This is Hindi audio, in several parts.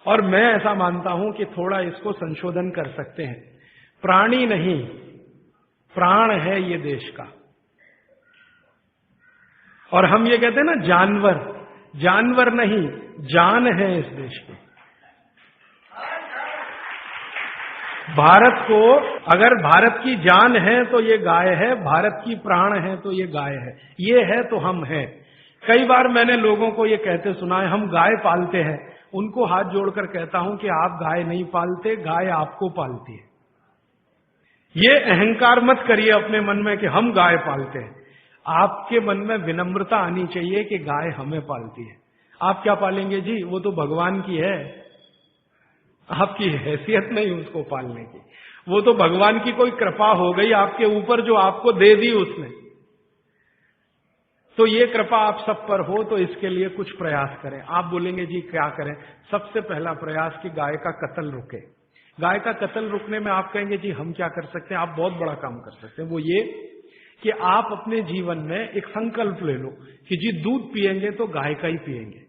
और मैं ऐसा मानता हूं कि थोड़ा इसको संशोधन कर सकते हैं। प्राणी नहीं, प्राण है ये देश का। और हम ये कहते हैं ना जानवर, जानवर नहीं, जान है इस देश की। भारत को अगर भारत की जान है तो ये गाय है, भारत की प्राण है तो ये गाय है, ये है तो हम हैं। कई बार मैंने लोगों को ये कहते सुना है हम गाय पालते हैं, उनको हाथ जोड़कर कहता हूं कि आप गाय नहीं पालते, गाय आपको पालती है। ये अहंकार मत करिए अपने मन में कि हम गाय पालते हैं। आपके मन में विनम्रता आनी चाहिए कि गाय हमें पालती है। आप क्या पालेंगे जी, वो तो भगवान की है, आपकी हैसियत नहीं उसको पालने की। वो तो भगवान की कोई कृपा हो गई आपके ऊपर जो आपको दे दी उसने। तो ये कृपा आप सब पर हो तो इसके लिए कुछ प्रयास करें। आप बोलेंगे जी क्या करें? सबसे पहला प्रयास कि गाय का कत्ल रुके। गाय का कत्ल रुकने में आप कहेंगे जी हम क्या कर सकते हैं? आप बहुत बड़ा काम कर सकते हैं। वो ये कि आप अपने जीवन में एक संकल्प ले लो कि जी दूध पिएंगे तो गाय का ही पिएंगे।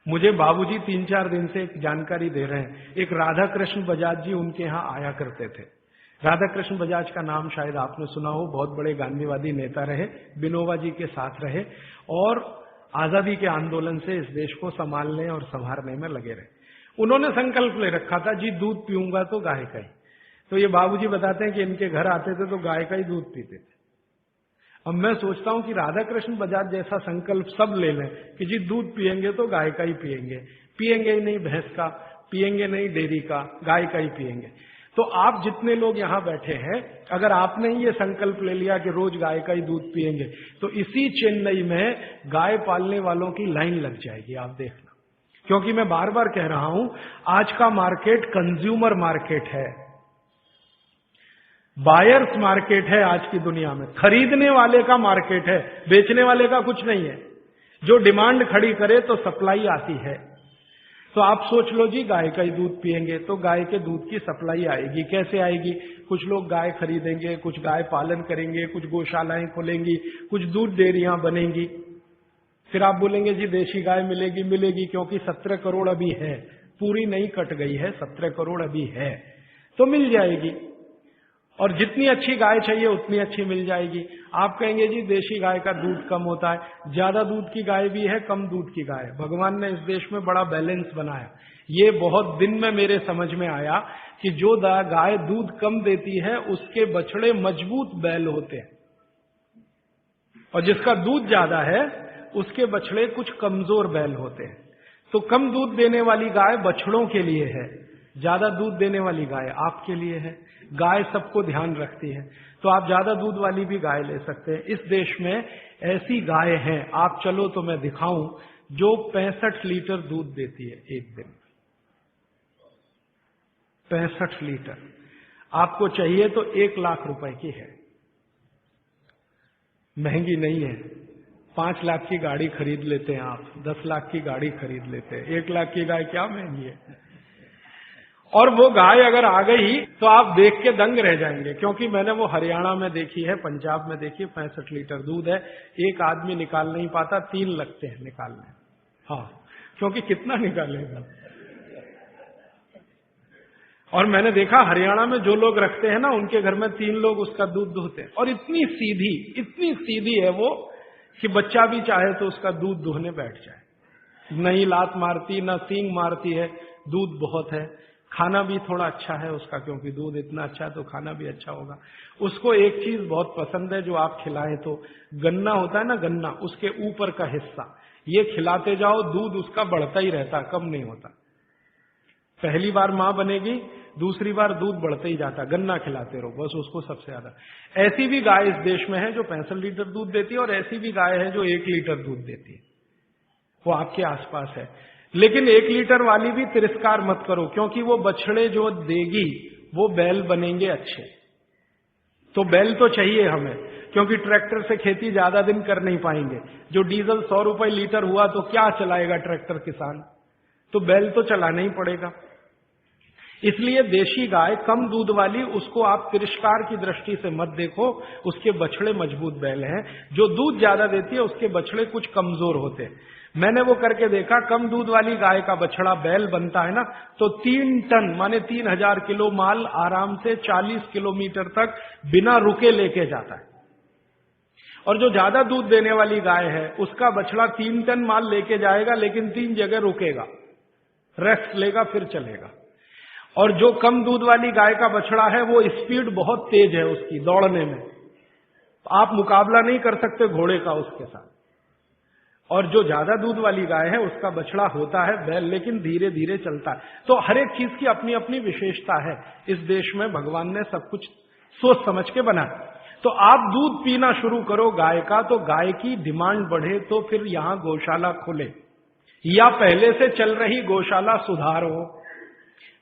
मुझे बाबूजी 3-4 दिन से एक जानकारी दे रहे हैं। एक राधा कृष्ण बजाज जी उनके यहां आया करते थे। राधा कृष्ण बजाज का नाम शायद आपने सुना हो, बहुत बड़े गांधीवादी नेता रहे, विनोबा जी के साथ रहे और आजादी के आंदोलन से इस देश को संभालने और संवारने में लगे रहे। उन्होंने संकल्प ले रखा था जी दूध पीऊंगा तो गाय का ही। तो ये बाबूजी बताते हैं कि इनके घर आते थे तो गाय का ही दूध पीते थे। अब मैं सोचता हूं कि राधा कृष्ण बजाज जैसा संकल्प सब ले लें कि जी दूध पिएंगे तो गाय का ही पिएंगे, पिएंगे ही नहीं भैंस का, पिएंगे नहीं डेयरी का, गाय का ही पिएंगे। तो आप जितने लोग यहां बैठे हैं, अगर आपने ये संकल्प ले लिया कि रोज गाय का ही दूध पिएंगे तो इसी चेन्नई में गाय पालने वालों की लाइन लग जाएगी, आप देखना। क्योंकि मैं बार बार कह रहा हूं आज का मार्केट कंज्यूमर मार्केट है, बायर्स मार्केट है आज की दुनिया में, खरीदने वाले का मार्केट है, बेचने वाले का कुछ नहीं है। जो डिमांड खड़ी करे तो सप्लाई आती है। तो आप सोच लो जी गाय का ही दूध पिएंगे तो गाय के दूध की सप्लाई आएगी। कैसे आएगी? कुछ लोग गाय खरीदेंगे, कुछ गाय पालन करेंगे, कुछ गौशालाएं खोलेंगी, कुछ दूध डेयरियां बनेंगी। फिर आप बोलेंगे जी देशी गाय मिलेगी, मिलेगी क्योंकि 17 करोड़ अभी है, पूरी नहीं कट गई है, 17 करोड़ अभी है, तो मिल जाएगी। और जितनी अच्छी गाय चाहिए उतनी अच्छी मिल जाएगी। आप कहेंगे जी देशी गाय का दूध कम होता है, ज्यादा दूध की गाय भी है, कम दूध की गाय। भगवान ने इस देश में बड़ा बैलेंस बनाया। ये बहुत दिन में मेरे समझ में आया कि जो गाय दूध कम देती है उसके बछड़े मजबूत बैल होते हैं, और जिसका दूध ज्यादा है उसके बछड़े कुछ कमजोर बैल होते हैं। तो कम दूध देने वाली गाय बछड़ों के लिए है, ज्यादा दूध देने वाली गाय आपके लिए है। गाय सबको ध्यान रखती है, तो आप ज्यादा दूध वाली भी गाय ले सकते हैं। इस देश में ऐसी गाय हैं, आप चलो तो मैं दिखाऊं, जो 65 लीटर दूध देती है एक दिन। 65 लीटर। आपको चाहिए तो 1 लाख रुपए की है, महंगी नहीं है। 5 लाख की गाड़ी खरीद लेते हैं आप, 10 लाख की गाड़ी खरीद लेते हैं, 1 लाख की गाय क्या महंगी है। और वो गाय अगर आ गई तो आप देख के दंग रह जाएंगे, क्योंकि मैंने वो हरियाणा में देखी है, पंजाब में देखी है। 65 लीटर दूध है, एक आदमी निकाल नहीं पाता, 3 लगते हैं निकालने। हाँ, क्योंकि कितना निकालेगा। और मैंने देखा हरियाणा में जो लोग रखते हैं ना, उनके घर में 3 लोग उसका दूध दुहते हैं। और इतनी सीधी है वो कि बच्चा भी चाहे तो उसका दूध दुहने बैठ जाए। नहीं लात मारती, ना सींग मारती है, दूध बहुत है। खाना भी थोड़ा अच्छा है उसका, क्योंकि दूध इतना अच्छा है तो खाना भी अच्छा होगा। उसको एक चीज बहुत पसंद है जो आप खिलाएं तो, गन्ना होता है ना, गन्ना, उसके ऊपर का हिस्सा ये खिलाते जाओ, दूध उसका बढ़ता ही रहता, कम नहीं होता। पहली बार मां बनेगी, दूसरी बार दूध बढ़ते ही जाता, गन्ना खिलाते रहो बस उसको सबसे ज्यादा। ऐसी भी गाय इस देश में है जो 65 लीटर दूध देती है, और ऐसी भी गाय है जो 1 लीटर दूध देती है, वो आपके आसपास है। लेकिन 1 लीटर वाली भी तिरस्कार मत करो, क्योंकि वो बछड़े जो देगी वो बैल बनेंगे अच्छे। तो बैल तो चाहिए हमें, क्योंकि ट्रैक्टर से खेती ज्यादा दिन कर नहीं पाएंगे। जो डीजल 100 रुपए लीटर हुआ तो क्या चलाएगा ट्रैक्टर किसान, तो बैल तो चलाना ही पड़ेगा। इसलिए देशी गाय कम दूध वाली, उसको आप तिरस्कार की दृष्टि से मत देखो, उसके बछड़े मजबूत बैल हैं। जो दूध ज्यादा देती है उसके बछड़े कुछ कमजोर होते हैं। मैंने वो करके देखा, कम दूध वाली गाय का बछड़ा बैल बनता है ना, तो 3 टन माने 3000 किलो माल आराम से 40 किलोमीटर तक बिना रुके लेके जाता है। और जो ज्यादा दूध देने वाली गाय है उसका बछड़ा 3 टन माल लेके जाएगा, लेकिन 3 जगह रुकेगा, रेस्ट लेगा, फिर चलेगा। और जो कम दूध वाली गाय का बछड़ा है वो स्पीड बहुत तेज है उसकी दौड़ने में, आप मुकाबला नहीं कर सकते घोड़े का उसके साथ। और जो ज्यादा दूध वाली गाय है उसका बछड़ा होता है बैल, लेकिन धीरे धीरे चलता है। तो हर एक चीज की अपनी अपनी विशेषता है। इस देश में भगवान ने सब कुछ सोच समझ के बनाया। तो आप दूध पीना शुरू करो गाय का, तो गाय की डिमांड बढ़े, तो फिर यहां गौशाला खोले, या पहले से चल रही गौशाला सुधारो।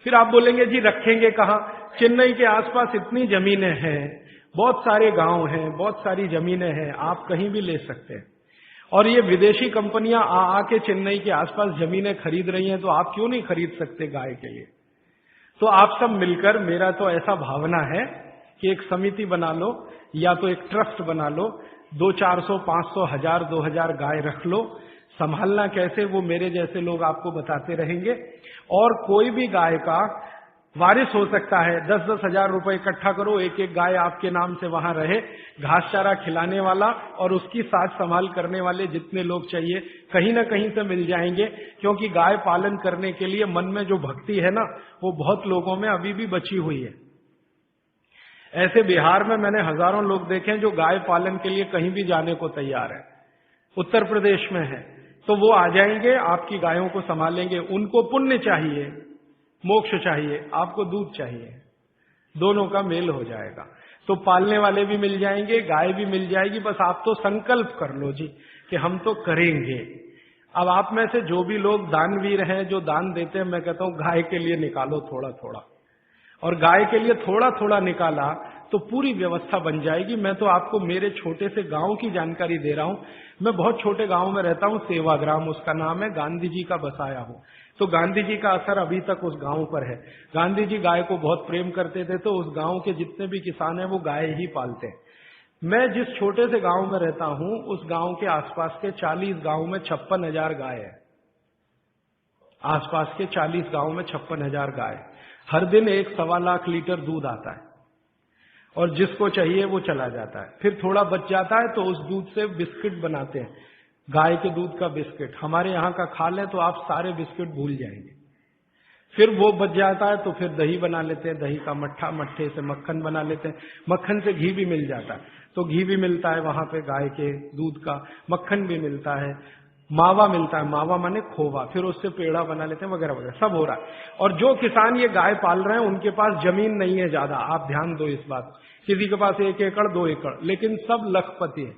फिर आप बोलेंगे जी रखेंगे कहां? चेन्नई के आसपास इतनी जमीनें हैं, बहुत सारे गांव हैं, बहुत सारी जमीनें हैं, आप कहीं भी ले सकते हैं। और ये विदेशी कंपनियां आके चेन्नई के आसपास जमीनें खरीद रही हैं, तो आप क्यों नहीं खरीद सकते गाय के लिए? तो आप सब मिलकर, मेरा तो ऐसा भावना है कि एक समिति बना लो, या तो एक ट्रस्ट बना लो, 200-400, 500, 1000, 2000 गाय रख लो। संभालना कैसे वो मेरे जैसे लोग आपको बताते रहेंगे। और कोई भी गाय का वारिस हो सकता है। 10-10 हजार रुपए इकट्ठा करो, एक एक गाय आपके नाम से वहां रहे, घास चारा खिलाने वाला और उसकी साथ संभाल करने वाले जितने लोग चाहिए कहीं ना कहीं से मिल जाएंगे। क्योंकि गाय पालन करने के लिए मन में जो भक्ति है ना, वो बहुत लोगों में अभी भी बची हुई है। ऐसे बिहार में मैंने हजारों लोग देखे जो गाय पालन के लिए कहीं भी जाने को तैयार है। उत्तर प्रदेश में है, तो वो आ जाएंगे, आपकी गायों को संभालेंगे। उनको पुण्य चाहिए, मोक्ष चाहिए, आपको दूध चाहिए, दोनों का मेल हो जाएगा। तो पालने वाले भी मिल जाएंगे, गाय भी मिल जाएगी। बस आप तो संकल्प कर लो जी कि हम तो करेंगे। अब आप में से जो भी लोग दानवीर हैं, जो दान देते हैं, मैं कहता हूं गाय के लिए निकालो थोड़ा थोड़ा। और गाय के लिए थोड़ा थोड़ा निकाला तो पूरी व्यवस्था बन जाएगी। मैं तो आपको मेरे छोटे से गांव की जानकारी दे रहा हूं। मैं बहुत छोटे गांव में रहता हूं, सेवाग्राम उसका नाम है, गांधी जी का बसाया हूं। तो गांधी जी का असर अभी तक उस गांव पर है। गांधी जी गाय को बहुत प्रेम करते थे, तो उस गांव के जितने भी किसान हैं वो गाय ही पालते हैं। मैं जिस छोटे से गांव में रहता हूं, उस गांव के आसपास के 40 गांव में 56,000 गाय है। आसपास के 40 गांव में 56,000 गाय। हर दिन 1-1.25 लाख लीटर दूध आता है, और जिसको चाहिए वो चला जाता है। फिर थोड़ा बच जाता है तो उस दूध से बिस्किट बनाते हैं, गाय के दूध का बिस्किट। हमारे यहाँ का खा लें तो आप सारे बिस्किट भूल जाएंगे। फिर वो बच जाता है तो फिर दही बना लेते हैं, दही का मट्ठा, मट्ठे से मक्खन बना लेते हैं, मक्खन से घी भी मिल जाता है। तो घी भी मिलता है वहां पे गाय के दूध का, मक्खन भी मिलता है, मावा मिलता है, मावा माने खोवा, फिर उससे पेड़ा बना लेते हैं, वगैरह वगैरह सब हो रहा है। और जो किसान ये गाय पाल रहे हैं उनके पास जमीन नहीं है ज्यादा, आप ध्यान दो इस बात। किसी के पास 1 एकड़ 2 एकड़, लेकिन सब लखपति है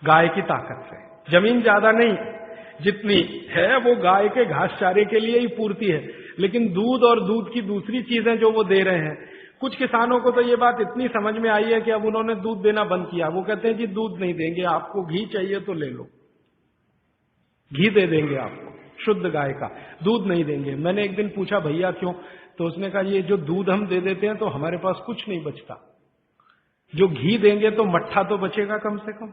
गाय की ताकत से। जमीन ज्यादा नहीं, जितनी है वो गाय के घास चारे के लिए ही पूर्ति है। लेकिन दूध और दूध की दूसरी चीजें जो वो दे रहे हैं, कुछ किसानों को तो ये बात इतनी समझ में आई है कि अब उन्होंने दूध देना बंद किया। वो कहते हैं जी दूध नहीं देंगे, आपको घी चाहिए तो ले लो, घी दे देंगे आपको शुद्ध गाय का, दूध नहीं देंगे। मैंने एक दिन पूछा भैया क्यों? तो उसने कहा ये जो दूध हम दे देते हैं तो हमारे पास कुछ नहीं बचता, जो घी देंगे तो मट्ठा तो बचेगा कम से कम।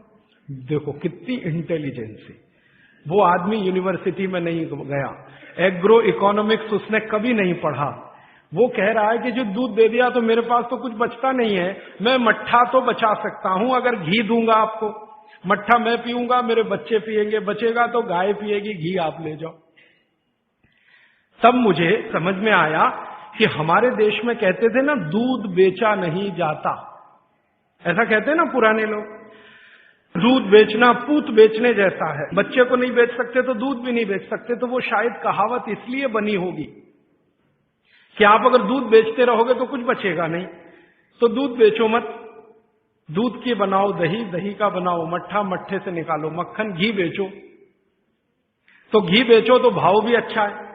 देखो कितनी इंटेलिजेंसी। वो आदमी यूनिवर्सिटी में नहीं गया, एग्रो इकोनॉमिक्स उसने कभी नहीं पढ़ा। वो कह रहा है कि जो दूध दे दिया तो मेरे पास तो कुछ बचता नहीं है, मैं मट्ठा तो बचा सकता हूं अगर घी दूंगा आपको। मट्ठा मैं पीऊंगा, मेरे बच्चे पिएंगे, बचेगा तो गाय पिएगी, घी आप ले जाओ। तब मुझे समझ में आया कि हमारे देश में कहते थे ना, दूध बेचा नहीं जाता, ऐसा कहते हैं ना पुराने लोग। दूध बेचना पूत बेचने जैसा है, बच्चे को नहीं बेच सकते तो दूध भी नहीं बेच सकते। तो वो शायद कहावत इसलिए बनी होगी कि आप अगर दूध बेचते रहोगे तो कुछ बचेगा नहीं, तो दूध बेचो मत। दूध की बनाओ दही, दही का बनाओ मट्ठा, मट्ठे से निकालो मक्खन, घी बेचो। तो घी बेचो तो भाव भी अच्छा है,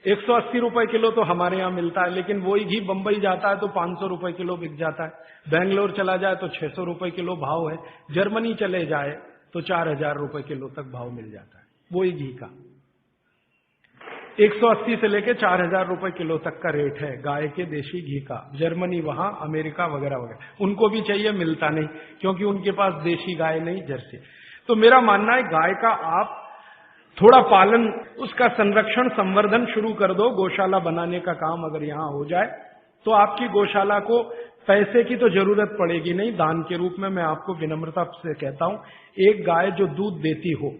180 रुपए किलो तो हमारे यहां मिलता है, लेकिन वही घी बंबई जाता है तो 500 रुपए किलो बिक जाता है। बेंगलोर चला जाए तो 600 रुपए किलो भाव है, जर्मनी चले जाए तो 4000 रुपए किलो तक भाव मिल जाता है वही घी का। 180 से लेके 4000 रुपए किलो तक का रेट है गाय के देशी घी का। जर्मनी, वहां अमेरिका वगैरह वगैरह, उनको भी चाहिए, मिलता नहीं क्योंकि उनके पास देशी गाय नहीं, जर्सी। तो मेरा मानना है गाय का आप थोड़ा पालन, उसका संरक्षण, संवर्धन शुरू कर दो। गौशाला बनाने का काम अगर यहां हो जाए तो आपकी गौशाला को पैसे की तो जरूरत पड़ेगी नहीं, दान के रूप में मैं आपको विनम्रता से कहता हूं, एक गाय जो दूध देती हो,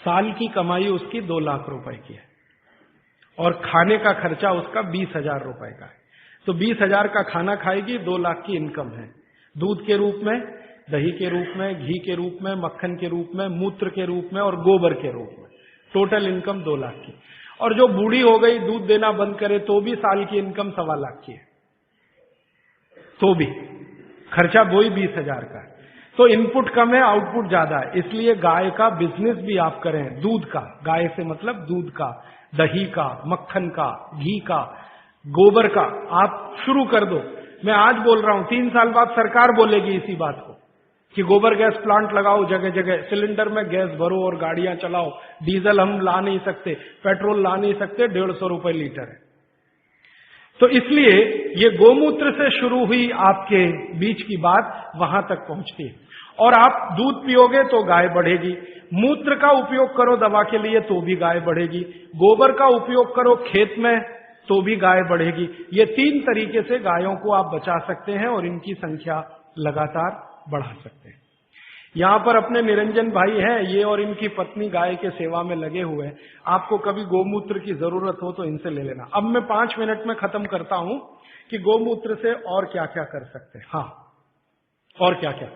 साल की कमाई उसकी 2 लाख रुपए की है और खाने का खर्चा उसका 20,000 रुपए का है। तो 20,000 का खाना खाएगी, 2 लाख की इनकम है। दूध के रूप में, दही के रूप में, घी के रूप में, मक्खन के रूप में, मूत्र के रूप में और गोबर के रूप में, टोटल इनकम 2 लाख की। और जो बूढ़ी हो गई, दूध देना बंद करे तो भी साल की इनकम 1.25 लाख की है, तो भी खर्चा वही 20,000 का है। तो इनपुट कम है, आउटपुट ज्यादा है। इसलिए गाय का बिजनेस भी आप करें, दूध का, गाय से मतलब दूध का, दही का, मक्खन का, घी का, गोबर का, आप शुरू कर दो। मैं आज बोल रहा हूं, 3 साल बाद सरकार बोलेगी इसी बात को कि गोबर गैस प्लांट लगाओ जगह जगह, सिलेंडर में गैस भरो और गाड़ियां चलाओ। डीजल हम ला नहीं सकते, पेट्रोल ला नहीं सकते, 150 रुपए लीटर है। तो इसलिए ये गोमूत्र से शुरू हुई आपके बीच की बात वहां तक पहुंचती है। और आप दूध पियोगे तो गाय बढ़ेगी, मूत्र का उपयोग करो दवा के लिए तो भी गाय बढ़ेगी, गोबर का उपयोग करो खेत में तो भी गाय बढ़ेगी। ये 3 तरीके से गायों को आप बचा सकते हैं और इनकी संख्या लगातार बढ़ा सकते हैं। यहां पर अपने निरंजन भाई हैं, ये और इनकी पत्नी गाय के सेवा में लगे हुए हैं। आपको कभी गोमूत्र की जरूरत हो तो इनसे ले लेना। अब मैं 5 मिनट में खत्म करता हूं कि गोमूत्र से और क्या क्या कर सकते हैं। हाँ, और क्या क्या।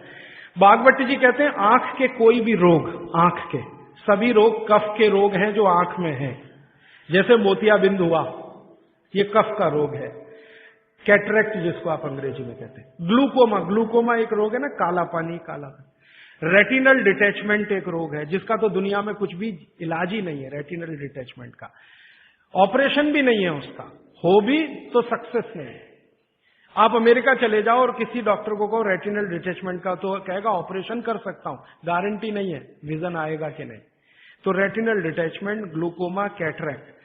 बागवती जी कहते हैं आंख के कोई भी रोग, आंख के सभी रोग कफ के रोग हैं जो आंख में हैं। जैसे मोतियाबिंद हुआ, ये कफ का रोग है। कैटरेक्ट जिसको आप अंग्रेजी में कहते हैं, ग्लूकोमा, ग्लूकोमा एक रोग है ना, काला पानी, काला। रेटिनल डिटैचमेंट एक रोग है जिसका तो दुनिया में कुछ भी इलाज ही नहीं है, रेटिनल डिटैचमेंट का ऑपरेशन भी नहीं है, उसका हो भी तो सक्सेस नहीं है। आप अमेरिका चले जाओ और किसी डॉक्टर को कहो रेटिनल डिटैचमेंट का, तो कहेगा ऑपरेशन कर सकता हूं, गारंटी नहीं है विजन आएगा कि नहीं। तो रेटिनल डिटैचमेंट, ग्लूकोमा, कैटरेक्ट।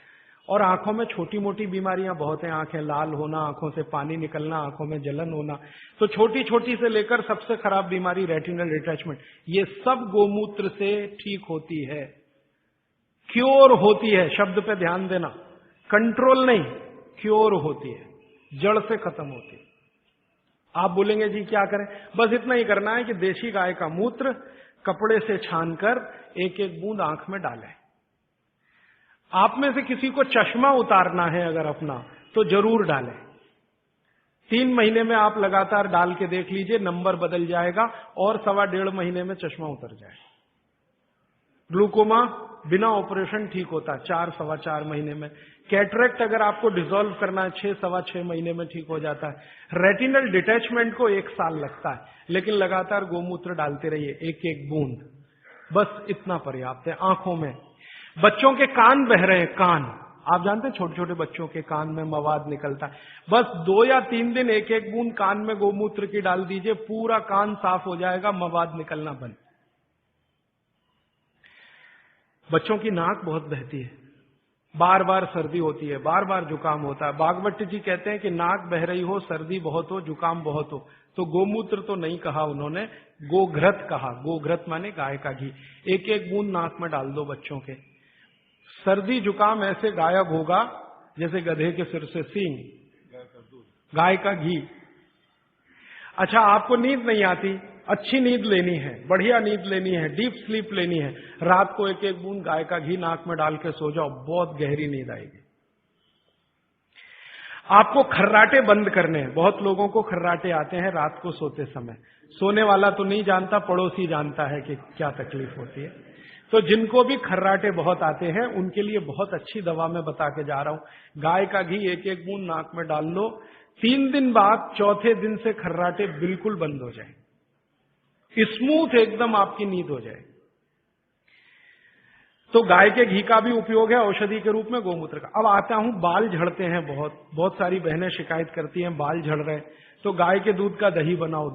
और आंखों में छोटी मोटी बीमारियां बहुत हैं, आंखें लाल होना, आंखों से पानी निकलना, आंखों में जलन होना। तो छोटी छोटी से लेकर सबसे खराब बीमारी रेटिनल डिटैचमेंट, ये सब गोमूत्र से ठीक होती है, क्योर होती है। शब्द पे ध्यान देना, कंट्रोल नहीं, क्योर होती है, जड़ से खत्म होती है। आप बोलेंगे जी क्या करें? बस इतना ही करना है कि देशी गाय का मूत्र कपड़े से छानकर 1-1 बूंद आंख में डालें। आप में से किसी को चश्मा उतारना है अगर अपना, तो जरूर डालें। 3 महीने में आप लगातार डाल के देख लीजिए, नंबर बदल जाएगा और 1.25 महीने में चश्मा उतर जाएगा। ग्लूकोमा बिना ऑपरेशन ठीक होता 4-4.25 महीने में। कैटरेक्ट अगर आपको डिसॉल्व करना है 6-6.25 महीने में ठीक हो जाता है। रेटिनल डिटैचमेंट को 1 साल लगता है, लेकिन लगातार गोमूत्र डालते रहिए, 1-1 बूंद, बस इतना पर्याप्त है। आंखों में, बच्चों के कान बह रहे हैं, कान, आप जानते हैं छोटे छोटे बच्चों के कान में मवाद निकलता है, बस 2 या 3 दिन 1-1 बूंद कान में गोमूत्र की डाल दीजिए, पूरा कान साफ हो जाएगा, मवाद निकलना बंद। बच्चों की नाक बहुत बहती है, बार बार सर्दी होती है, बार बार जुकाम होता है। बागवती जी कहते हैं कि नाक बह रही हो, सर्दी बहुत हो, जुकाम बहुत हो, तो गोमूत्र तो नहीं कहा उन्होंने, गोघृत कहा। गोघृत माने गाय का घी, 1-1 बूंद नाक में डाल दो बच्चों के। सर्दी जुकाम ऐसे गायब होगा जैसे गधे के सिर से सींग, गाय का घी। अच्छा, आपको नींद नहीं आती, अच्छी नींद लेनी है, बढ़िया नींद लेनी है, डीप स्लीप लेनी है, रात को 1-1 बूंद गाय का घी नाक में डाल के सो जाओ, बहुत गहरी नींद आएगी। आपको खर्राटे बंद करने हैं। बहुत लोगों को खर्राटे आते हैं रात को सोते समय, सोने वाला तो नहीं जानता, पड़ोसी जानता है कि क्या तकलीफ होती है। तो जिनको भी खर्राटे बहुत आते हैं उनके लिए बहुत अच्छी दवा मैं बता के जा रहा हूं। गाय का घी 1-1 बूंद नाक में डाल लो, 3 दिन बाद, चौथे दिन से खर्राटे बिल्कुल बंद हो जाए, स्मूथ एकदम आपकी नींद हो जाए। तो गाय के घी का भी उपयोग है औषधि के रूप में, गोमूत्र का। अब आता हूं, बाल झड़ते हैं बहुत सारी बहनें शिकायत करती हैं बाल झड़ रहे, तो गाय के दूध का दही बनाओ।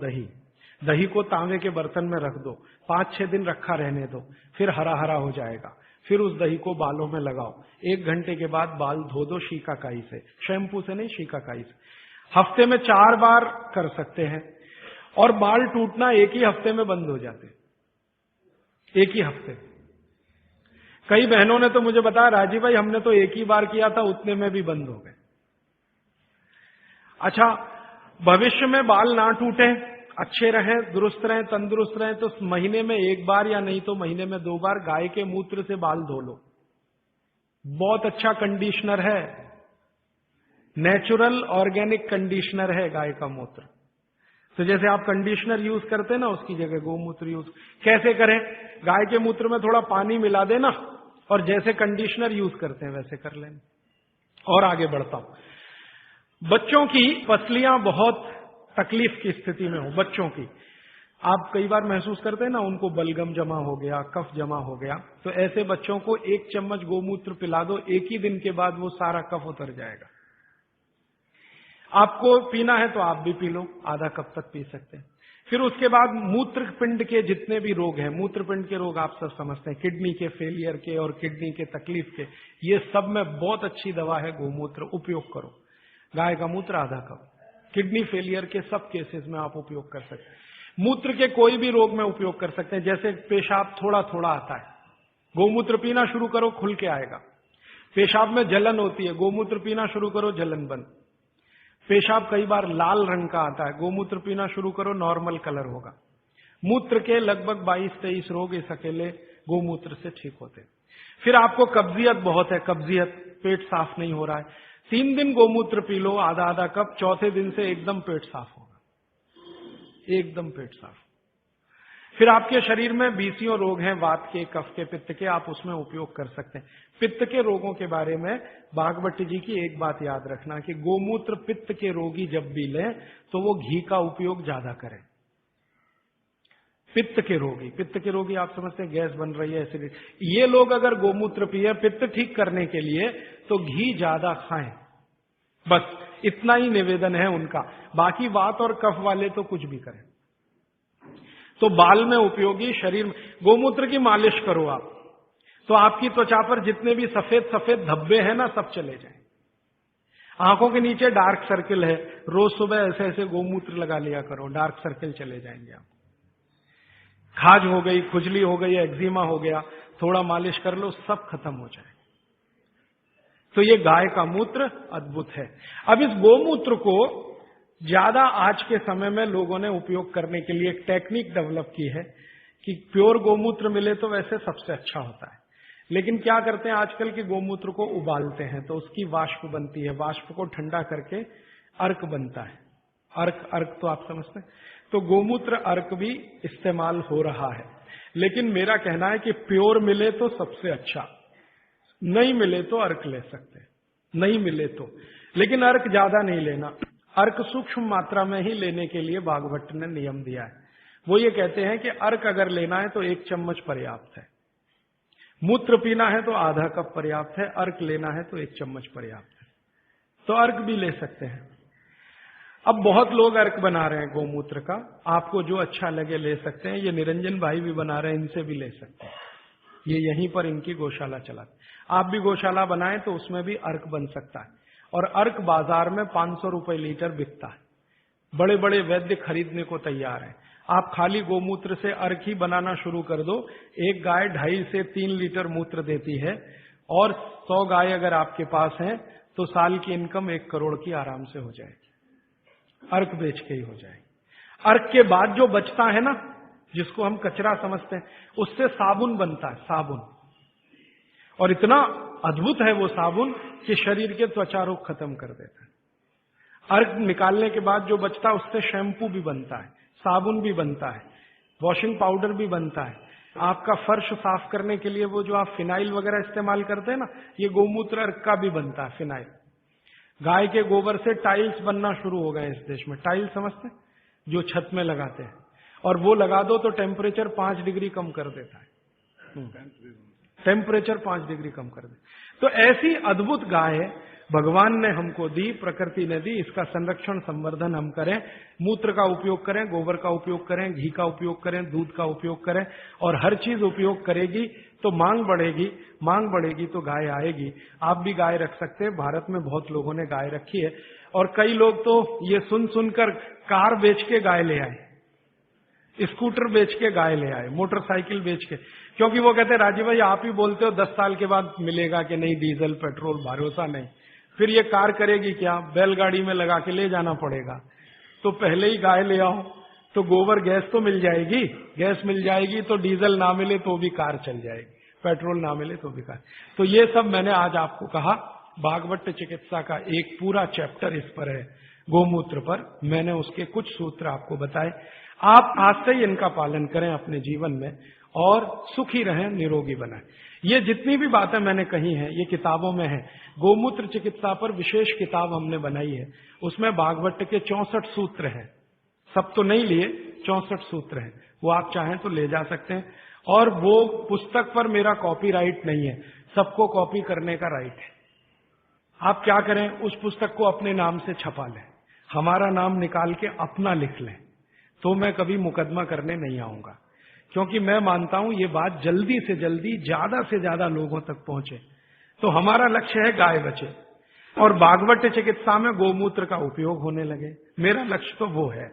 दही को तांबे के बर्तन में रख दो, 5-6 दिन रखा रहने दो, फिर हरा हरा हो जाएगा। फिर उस दही को बालों में लगाओ, 1 घंटे के बाद बाल धो दो शीकाकाई से, शैम्पू से नहीं, शीकाकाई से। हफ्ते में 4 बार कर सकते हैं, और बाल टूटना 1 ही हफ्ते में बंद हो जाते। एक ही हफ्ते। कई बहनों ने तो मुझे बताया, राजीव भाई हमने तो एक ही बार किया था, उतने में भी बंद हो गए। अच्छा, भविष्य में बाल ना टूटे, अच्छे रहें, दुरुस्त रहें, तंदुरुस्त रहें, तो महीने में एक बार या नहीं तो महीने में 2 बार गाय के मूत्र से बाल धो लो। बहुत अच्छा कंडीशनर है, नेचुरल ऑर्गेनिक कंडीशनर है गाय का मूत्र। तो जैसे आप कंडीशनर यूज करते हैं ना, उसकी जगह गोमूत्र यूज कैसे करें? गाय के मूत्र में थोड़ा पानी मिला देना और जैसे कंडीशनर यूज करते हैं वैसे कर लेना। और आगे बढ़ता हूं। बच्चों की पसलियां बहुत तकलीफ की स्थिति में हो, बच्चों की आप कई बार महसूस करते हैं ना, उनको बलगम जमा हो गया, कफ जमा हो गया, तो ऐसे बच्चों को 1 चम्मच गोमूत्र पिला दो, एक ही दिन के बाद वो सारा कफ उतर जाएगा। आपको पीना है तो आप भी पी लो, आधा कप तक पी सकते हैं। फिर उसके बाद मूत्रपिंड के जितने भी रोग हैं, मूत्रपिंड के रोग आप सब समझते हैं, किडनी के फेलियर के और किडनी के तकलीफ के, ये सब में बहुत अच्छी दवा है गोमूत्र, उपयोग करो। गाय का मूत्र आधा कप, किडनी फेलियर के सब केसेस में आप उपयोग कर सकते हैं। मूत्र के कोई भी रोग में उपयोग कर सकते हैं, जैसे पेशाब थोड़ा थोड़ा आता है, गोमूत्र पीना शुरू करो, खुल के आएगा। पेशाब में जलन होती है, गोमूत्र पीना शुरू करो, जलन बंद। पेशाब कई बार लाल रंग का आता है, गोमूत्र पीना शुरू करो, नॉर्मल कलर होगा। मूत्र के लगभग 22-23 रोग इस अकेले गोमूत्र से ठीक होते हैं। फिर आपको कब्जियत बहुत है, कब्जियत, पेट साफ नहीं हो रहा है, 3 दिन गोमूत्र पी लो, आधा आधा कप, चौथे दिन से एकदम पेट साफ होगा, एकदम पेट साफ। फिर आपके शरीर में 20 रोग हैं, वात के, कफ के, पित्त के, आप उसमें उपयोग कर सकते हैं। पित्त के रोगों के बारे में बागवती जी की एक बात याद रखना कि गोमूत्र पित्त के रोगी जब भी लें तो वो घी का उपयोग ज्यादा करें। पित्त के रोगी आप समझते हैं गैस बन रही है, एसिडिटी, ये लोग अगर गोमूत्र पिए पित्त ठीक करने के लिए तो घी ज्यादा खाएं, बस इतना ही निवेदन है उनका। बाकी वात और कफ वाले तो कुछ भी करें। तो बाल में उपयोगी, शरीर में गोमूत्र की मालिश करो आप, तो आपकी त्वचा पर जितने भी सफेद सफेद धब्बे हैं ना, सब चले जाएं। आंखों के नीचे डार्क सर्किल है, रोज सुबह ऐसे ऐसे गोमूत्र लगा लिया करो, डार्क सर्किल चले जाएंगे आप। खाज हो गई, खुजली हो गई, एक्जिमा हो गया, थोड़ा मालिश कर लो, सब खत्म हो जाए। तो ये गाय का मूत्र अद्भुत है। अब इस गोमूत्र को ज्यादा आज के समय में लोगों ने उपयोग करने के लिए एक टेक्निक डेवलप की है कि प्योर गोमूत्र मिले तो वैसे सबसे अच्छा होता है, लेकिन क्या करते हैं आजकल के गोमूत्र को उबालते हैं तो उसकी वाष्प बनती है, वाष्प को ठंडा करके अर्क बनता है। अर्क तो आप समझते हैं, तो गोमूत्र अर्क भी इस्तेमाल हो रहा है। लेकिन मेरा कहना है कि प्योर मिले तो सबसे अच्छा, नहीं मिले तो अर्क ले सकते, नहीं मिले तो, लेकिन अर्क ज्यादा नहीं लेना। अर्क सूक्ष्म मात्रा में ही लेने के लिए बागभट्ट ने नियम दिया है। वो ये कहते हैं कि अर्क अगर लेना है तो 1 चम्मच पर्याप्त है, मूत्र पीना है तो आधा कप पर्याप्त है, अर्क लेना है तो 1 चम्मच पर्याप्त है। तो अर्क भी ले सकते हैं। अब बहुत लोग अर्क बना रहे हैं गोमूत्र का, आपको जो अच्छा लगे ले सकते हैं। ये निरंजन भाई भी बना रहे हैं, इनसे भी ले सकते हैं, ये यहीं पर इनकी गौशाला चलाते। आप भी गौशाला बनाएं तो उसमें भी अर्क बन सकता है। और अर्क बाजार में 500 रुपए लीटर बिकता है, बड़े बड़े वैद्य खरीदने को तैयार हैं। आप खाली गोमूत्र से अर्क ही बनाना शुरू कर दो, एक गाय 2.5 से 3 लीटर मूत्र देती है, और 100 गाय अगर आपके पास हैं तो साल की इनकम 1 करोड़ की आराम से हो जाएगी, अर्क बेच के ही हो जाएगी। अर्क के बाद जो बचता है ना, जिसको हम कचरा समझते हैं, उससे साबुन बनता है, साबुन, और इतना अद्भुत है वो साबुन कि शरीर के त्वचा रोग खत्म कर देता है। अर्क निकालने के बाद जो बचता है उससे शैम्पू भी बनता है, साबुन भी बनता है, वॉशिंग पाउडर भी बनता है। आपका फर्श साफ करने के लिए वो जो आप फिनाइल वगैरह इस्तेमाल करते हैं ना, ये गोमूत्र अर्क का भी बनता है, फिनाइल। गाय के गोबर से टाइल्स बनना शुरू हो गए इस देश में, टाइल्स समझते हैं, जो छत में लगाते हैं, और वो लगा दो तो टेम्परेचर 5 डिग्री कम कर देता है, टेम्परेचर 5 डिग्री कम कर दे। तो ऐसी अद्भुत गाय भगवान ने हमको दी, प्रकृति ने दी, इसका संरक्षण संवर्धन हम करें, मूत्र का उपयोग करें, गोबर का उपयोग करें, घी का उपयोग करें, दूध का उपयोग करें, और हर चीज उपयोग करेगी तो मांग बढ़ेगी, मांग बढ़ेगी तो गाय आएगी। आप भी गाय रख सकते हैं, भारत में बहुत लोगों ने गाय रखी है, और कई लोग तो ये सुन सुनकर कार बेच के गाय ले आए, स्कूटर बेच के गाय ले आए, मोटरसाइकिल बेच के, क्योंकि वो कहते राजीव भाई आप ही बोलते हो 10 साल के बाद मिलेगा कि नहीं डीजल पेट्रोल, भरोसा नहीं, फिर ये कार करेगी क्या, बैलगाड़ी में लगा के ले जाना पड़ेगा, तो पहले ही गाय ले आओ तो गोबर गैस तो मिल जाएगी, गैस मिल जाएगी तो डीजल ना मिले तो भी कार चल जाएगी, पेट्रोल ना मिले तो भी कार। तो ये सब मैंने आज आपको कहा। भागवत चिकित्सा का एक पूरा चैप्टर इस पर है, गोमूत्र पर, मैंने उसके कुछ सूत्र आपको बताए। आप आज से ही इनका पालन करें अपने जीवन में और सुखी रहें, निरोगी बनाएं। ये जितनी भी बातें मैंने कही हैं ये किताबों में है। गोमूत्र चिकित्सा पर विशेष किताब हमने बनाई है, उसमें भागवत के 64 सूत्र हैं, सब तो नहीं लिए, 64 सूत्र हैं, वो आप चाहें तो ले जा सकते हैं। और वो पुस्तक पर मेरा कॉपीराइट नहीं है, सबको कॉपी करने का राइट है। आप क्या करें, उस पुस्तक को अपने नाम से छपा लें, हमारा नाम निकाल के अपना लिख लें, तो मैं कभी मुकदमा करने नहीं आऊंगा, क्योंकि मैं मानता हूं ये बात जल्दी से जल्दी ज्यादा से ज्यादा लोगों तक पहुंचे। तो हमारा लक्ष्य है गाय बचे और भागवत चिकित्सा में गोमूत्र का उपयोग होने लगे, मेरा लक्ष्य तो वो है।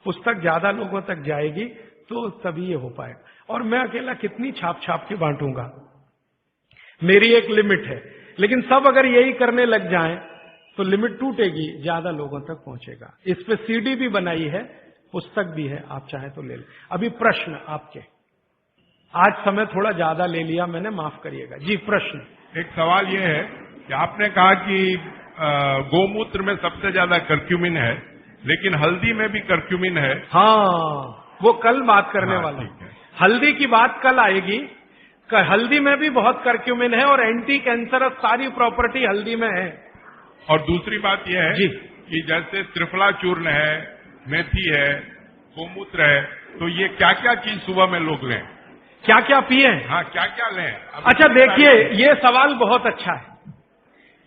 पुस्तक ज्यादा लोगों तक जाएगी तो तभी ये हो पाएगा। और मैं अकेला कितनी छाप छाप के बांटूंगा, मेरी एक लिमिट है, लेकिन सब अगर यही करने लग जाएं तो लिमिट टूटेगी, ज्यादा लोगों तक पहुंचेगा। इस पे सीडी भी बनाई है, पुस्तक भी है, आप चाहें तो ले लें। अभी प्रश्न आपके, आज समय थोड़ा ज्यादा ले लिया मैंने, माफ करिएगा जी। प्रश्न, एक सवाल यह है कि आपने कहा कि गोमूत्र में सबसे ज्यादा कर्क्यूमिन है, लेकिन हल्दी में भी कर्क्यूमिन है। हाँ, वो कल बात करने वाला है। हल्दी की बात कल आएगी। हल्दी में भी बहुत कर्क्यूमिन है और एंटी कैंसरस सारी प्रॉपर्टी हल्दी में है। और दूसरी बात यह है जी कि जैसे त्रिफला चूर्ण है, मेथी है, गोमूत्र है, तो ये क्या क्या चीज सुबह में लोग लें, क्या क्या पिए? हाँ, क्या क्या लें? अच्छा देखिए, ये सवाल बहुत अच्छा है,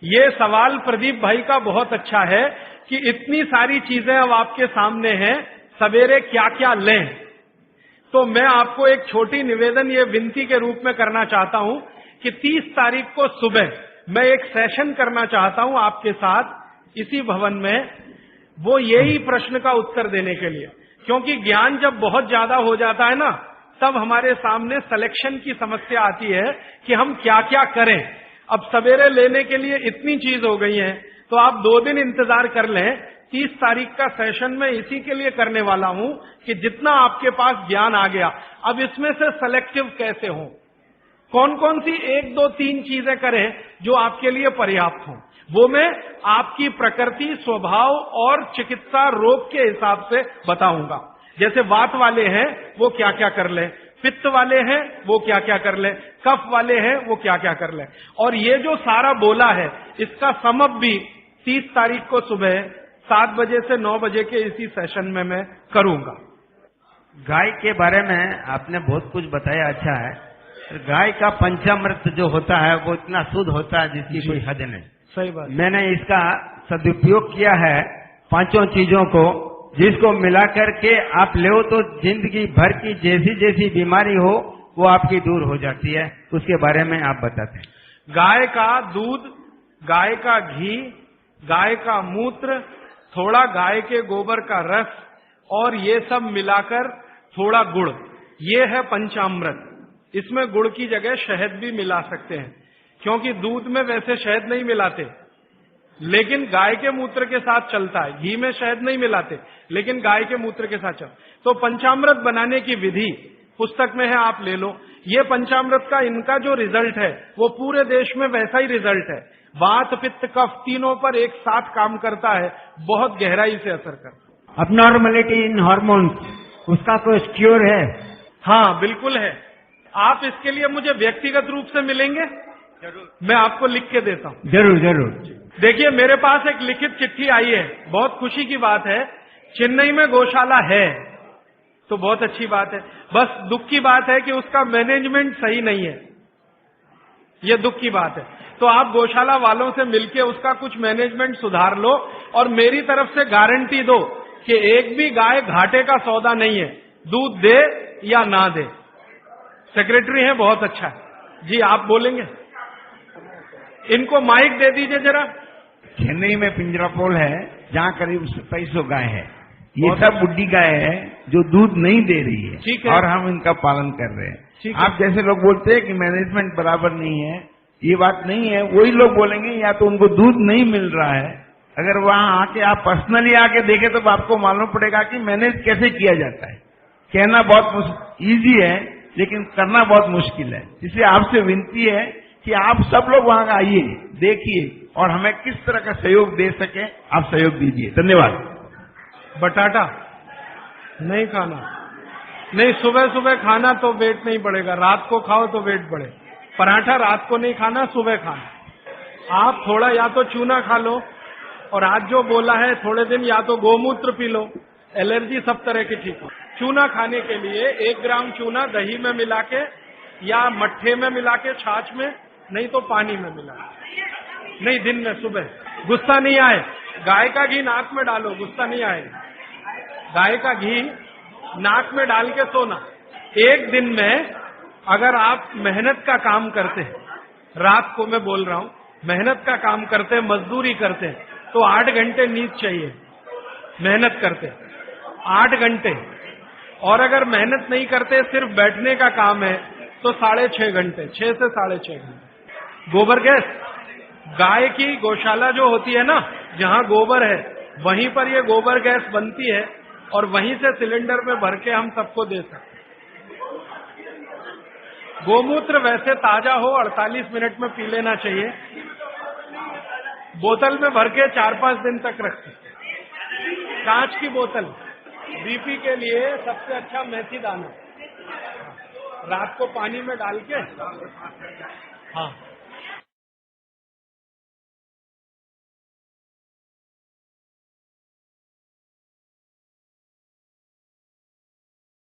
ये सवाल प्रदीप भाई का बहुत अच्छा है कि इतनी सारी चीजें अब आपके सामने हैं, सवेरे क्या क्या लें। तो मैं आपको एक छोटी निवेदन, ये विनती के रूप में करना चाहता हूं कि 30 तारीख को सुबह मैं एक सेशन करना चाहता हूं आपके साथ इसी भवन में, वो यही प्रश्न का उत्तर देने के लिए, क्योंकि ज्ञान जब बहुत ज्यादा हो जाता है ना, तब हमारे सामने सिलेक्शन की समस्या आती है कि हम क्या क्या करें। अब सवेरे लेने के लिए इतनी चीज हो गई है, तो आप 2 दिन इंतजार कर लें। 30 तारीख का सेशन में इसी के लिए करने वाला हूं कि जितना आपके पास ज्ञान आ गया, अब इसमें से सेलेक्टिव कैसे हो, कौन कौन सी 1, 2, 3 चीजें करें जो आपके लिए पर्याप्त हों, वो मैं आपकी प्रकृति, स्वभाव और चिकित्सा रोग के हिसाब से बताऊंगा। जैसे वात वाले हैं वो क्या क्या कर लें, पित्त वाले हैं वो क्या क्या कर लें, कफ वाले हैं वो क्या क्या कर लें। और ये जो सारा बोला है इसका समअप भी 30 तारीख को सुबह 7 बजे से 9 बजे के इसी सेशन में मैं करूंगा। गाय के बारे में आपने बहुत कुछ बताया, अच्छा है। गाय का पंचामृत जो होता है वो इतना शुद्ध होता है जिसकी कोई हद नहीं। सही बात। मैंने इसका सदुपयोग किया है 5 चीजों को, जिसको मिलाकर के आप ले तो जिंदगी भर की जैसी जैसी बीमारी हो वो आपकी दूर हो जाती है। उसके बारे में आप बताते हैं। गाय का दूध, गाय का घी, गाय का मूत्र, थोड़ा गाय के गोबर का रस और ये सब मिलाकर थोड़ा गुड़, ये है पंचामृत। इसमें गुड़ की जगह शहद भी मिला सकते हैं, क्योंकि दूध में वैसे शहद नहीं मिलाते, लेकिन गाय के मूत्र के साथ चलता है। घी में शहद नहीं मिलाते, लेकिन गाय के मूत्र के साथ चलता। तो पंचामृत बनाने की विधि पुस्तक में है, आप ले लो। ये पंचामृत का इनका जो रिजल्ट है वो पूरे देश में वैसा ही रिजल्ट है। वात, पित्त, कफ तीनों पर एक साथ काम करता है, बहुत गहराई से असर करता है। अबनॉर्मलिटी इन हार्मोन्स, उसका कोई क्योर है? हाँ बिल्कुल है। आप इसके लिए मुझे व्यक्तिगत रूप से मिलेंगे? जरूर, मैं आपको लिख के देता हूँ। जरूर जरूर। देखिए, मेरे पास एक लिखित चिट्ठी आई है, बहुत खुशी की बात है। चेन्नई में गौशाला है तो बहुत अच्छी बात है, बस दुख की बात है कि उसका मैनेजमेंट सही नहीं है, ये दुख की बात है। तो आप गौशाला वालों से मिलके उसका कुछ मैनेजमेंट सुधार लो और मेरी तरफ से गारंटी दो कि एक भी गाय घाटे का सौदा नहीं है, दूध दे या ना दे। सेक्रेटरी है, बहुत अच्छा है जी, आप बोलेंगे? इनको माइक दे दीजिए जरा। चेन्नई में पिंजरापोल है जहाँ करीब 250 गाय है। ये सब बुड्ढी गाय है जो दूध नहीं दे रही है, ठीक है। और हम इनका पालन कर रहे हैं। ठीक है। आप जैसे लोग बोलते हैं कि मैनेजमेंट बराबर नहीं है, ये बात नहीं है। वही लोग बोलेंगे या तो उनको दूध नहीं मिल रहा है, अगर वहां आके आप पर्सनली आके देखें तो आपको मालूम पड़ेगा कि मैनेज कैसे किया जाता है। कहना बहुत इजी है लेकिन करना बहुत मुश्किल है। इसलिए आपसे विनती है कि आप सब लोग वहां आइए, देखिए, और हमें किस तरह का सहयोग दे सके आप सहयोग दीजिए। धन्यवाद। बटाटा नहीं खाना, नहीं सुबह सुबह खाना तो वेट नहीं बढ़ेगा, रात को खाओ तो वेट बढ़े। पराठा रात को नहीं खाना, सुबह खाना। आप थोड़ा या तो चूना खा लो, और आज जो बोला है थोड़े दिन या तो गोमूत्र पी लो, एलर्जी सब तरह की ठीक हो। चूना खाने के लिए 1 ग्राम चूना दही में मिला के या मट्ठे में मिला के, छाछ में, नहीं तो पानी में मिला, नहीं दिन में सुबह। गुस्सा नहीं आए, गाय का घी नाक में डालो, गुस्सा नहीं आएगा। गाय का घी नाक में डाल के सोना। एक दिन में अगर आप मेहनत का काम करते हैं, रात को मैं बोल रहा हूं, मेहनत का काम करते हैं, मजदूरी करते हैं, तो 8 घंटे नींद चाहिए। मेहनत करते 8 घंटे, और अगर मेहनत नहीं करते सिर्फ बैठने का काम है तो 6.5 घंटे, 6 से 6.5 घंटे। गोबर गैस, गाय की गौशाला जो होती है ना, जहां गोबर है वहीं पर ये गोबर गैस बनती है, और वहीं से सिलेंडर में भर के हम सबको दे सकते हैं। गोमूत्र वैसे ताजा हो 48 मिनट में पी लेना चाहिए। बोतल में भर के 4-5 दिन तक रखें, कांच की बोतल। बीपी के लिए सबसे अच्छा मेथी दाना, रात को पानी में डाल के, हाँ